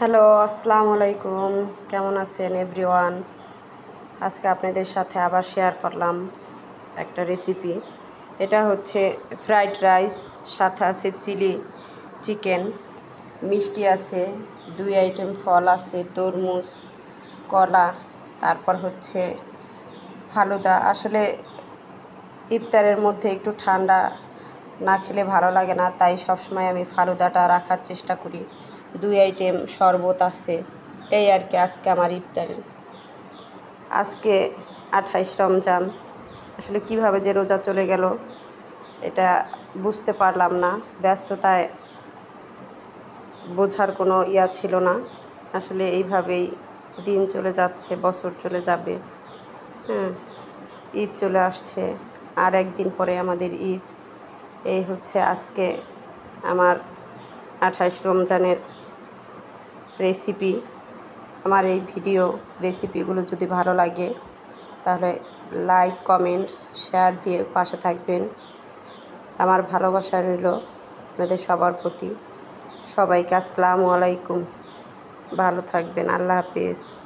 Hello, আসসালামু আলাইকুম। কেমন আছেন এভরিওয়ান? আজকে আপনাদের সাথে আবার শেয়ার করলাম একটা রেসিপি। এটা হচ্ছে ফ্রাইড রাইস, সাথে আছে চিলি চিকেন, মিষ্টি আছে, 2 আইটেম ফল আছে, তরমুজ, কলা, তারপর হচ্ছে ফালুদা। আসলে ইফতারের মধ্যে একটু ঠান্ডা না খেলে ভালো লাগে না, তাই সবসময় আমি ফালুদাটা রাখার চেষ্টা করি। 2 আইটেম শরবত আছে, এই আর কি আজকে আমার ইফতারে। আজকে 28 রমজান। আসলে কিভাবে যে রোজা চলে গেল এটা বুঝতে পারলাম না, ব্যস্ততায় বোঝার কোনো ছিল না। আসলে এইভাবেই দিন চলে যাচ্ছে, বছর চলে যাবে। ঈদ চলে আসছে, আর একদিন পরে আমাদের ঈদ। এই হচ্ছে আজকে আমার 28 রমজানের রেসিপি। আমার এই ভিডিও রেসিপিগুলো যদি ভালো লাগে তাহলে লাইক, কমেন্ট, শেয়ার দিয়ে পাশে থাকবেন। আমার ভালোবাসা রইল আপনাদের সবার প্রতি। সবাইকে আসসালামু আলাইকুম। ভালো থাকবেন। আল্লাহ হাফেজ।